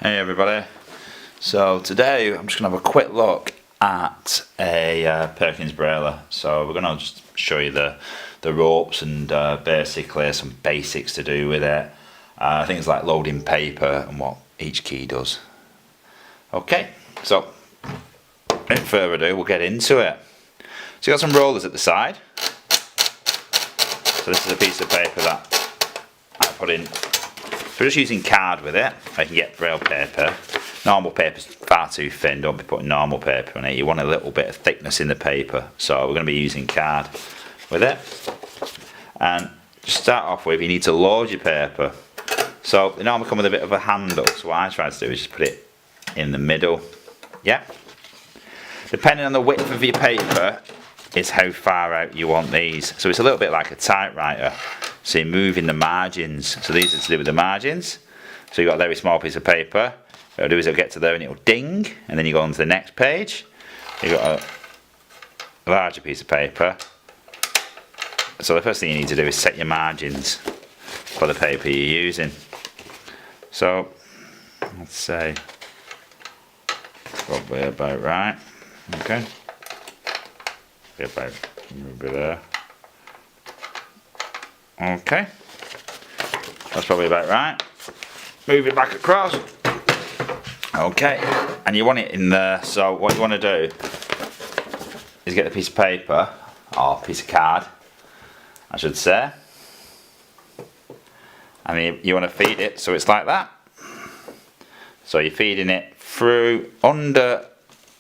Hey everybody, so today I'm just going to have a quick look at a Perkins Brailler. So we're going to just show you the ropes and basically some basics to do with it. Things like loading paper and what each key does. Okay, so without further ado, we'll get into it. So you've got some rollers at the side. So this is a piece of paper that I put in. So we're just using card with it. I can get braille paper. Normal paper's far too thin, don't be putting normal paper on it. You want a little bit of thickness in the paper. So we're going to be using card with it. And to start off with, you need to load your paper. So they normally come with a bit of a handle. So what I try to do is just put it in the middle. Yeah. Depending on the width of your paper is how far out you want these. So it's a little bit like a typewriter. So you're moving the margins. So these are to do with the margins. So you've got a very small piece of paper. What it'll do is it'll get to there and it'll ding, and then you go on to the next page. You've got a larger piece of paper. So the first thing you need to do is set your margins for the paper you're using. So let's say probably about right. Okay. Be about maybe there. Okay, that's probably about right. Move it back across. Okay, and you want it in there. So what you want to do is get a piece of paper, or a piece of card, I should say, and you want to feed it so it's like that. So you're feeding it through under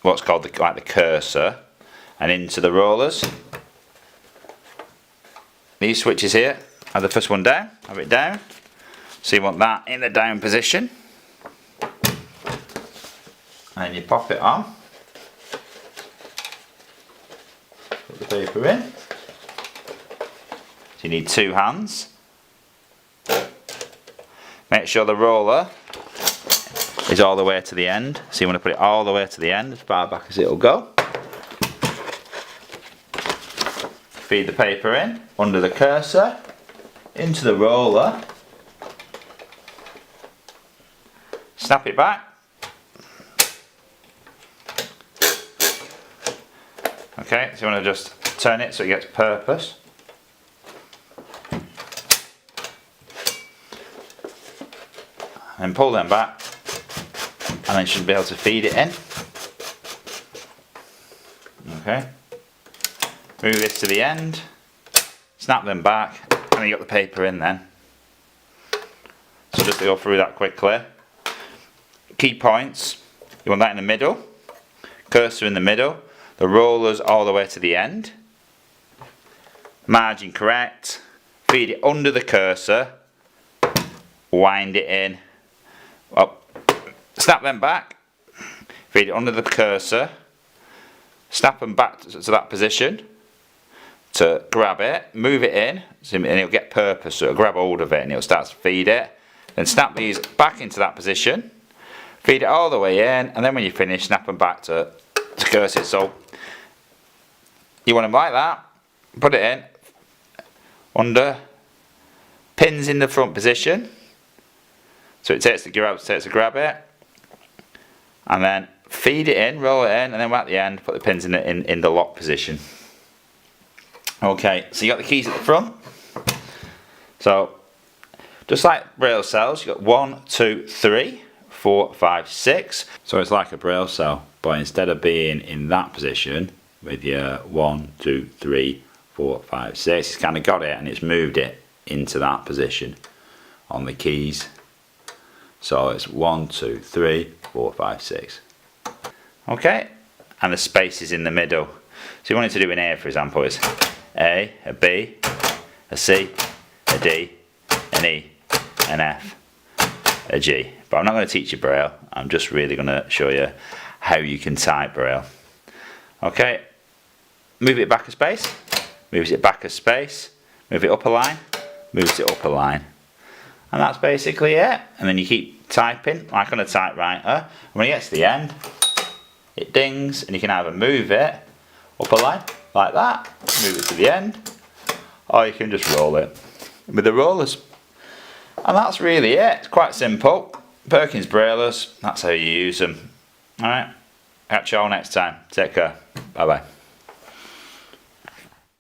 what's called like the cursor and into the rollers. These switches here are the first one down, have it down. So you want that in the down position. And you pop it on. Put the paper in. So you need two hands. Make sure the roller is all the way to the end. So you want to put it all the way to the end, as far back as it'll go. Feed the paper in, under the cursor, into the roller, snap it back. Okay, so you want to just turn it so it gets purpose. And pull them back, and then you should be able to feed it in. Okay. Move this to the end, snap them back, and then you got the paper in then. So just to go through that quickly. Key points, you want that in the middle, cursor in the middle, the rollers all the way to the end, margin correct, feed it under the cursor, wind it in, up, snap them back, feed it under the cursor, snap them back to that position, to grab it, move it in, and it'll get purpose, so it'll grab hold of it and it'll start to feed it. Then snap these back into that position, feed it all the way in, and then when you finish, snap them back to cursor. So you want them like that, put it in, under, pins in the front position, so it takes to grab it, and then feed it in, roll it in, and then at the end, put the pins in the lock position. Okay, so you got the keys at the front. So, just like braille cells, you got 1, 2, 3, 4, 5, 6. So it's like a braille cell, but instead of being in that position with your 1, 2, 3, 4, 5, 6, it's kind of got it and it's moved it into that position on the keys. So it's 1, 2, 3, 4, 5, 6. Okay, and the space is in the middle. So you wanted to do an A, for example, is A, a B, a C, a D, an E, an F, a G. But I'm not going to teach you braille, I'm just really going to show you how you can type braille. Okay, move it back a space, moves it back a space, move it up a line, moves it up a line. And that's basically it. And then you keep typing like on a typewriter. And when you get to the end, it dings and you can either move it up a line like that, move it to the end, or you can just roll it with the rollers. And that's really it. It's quite simple. Perkins Braillers, that's how you use them. Alright, catch you all next time. Take care. Bye bye.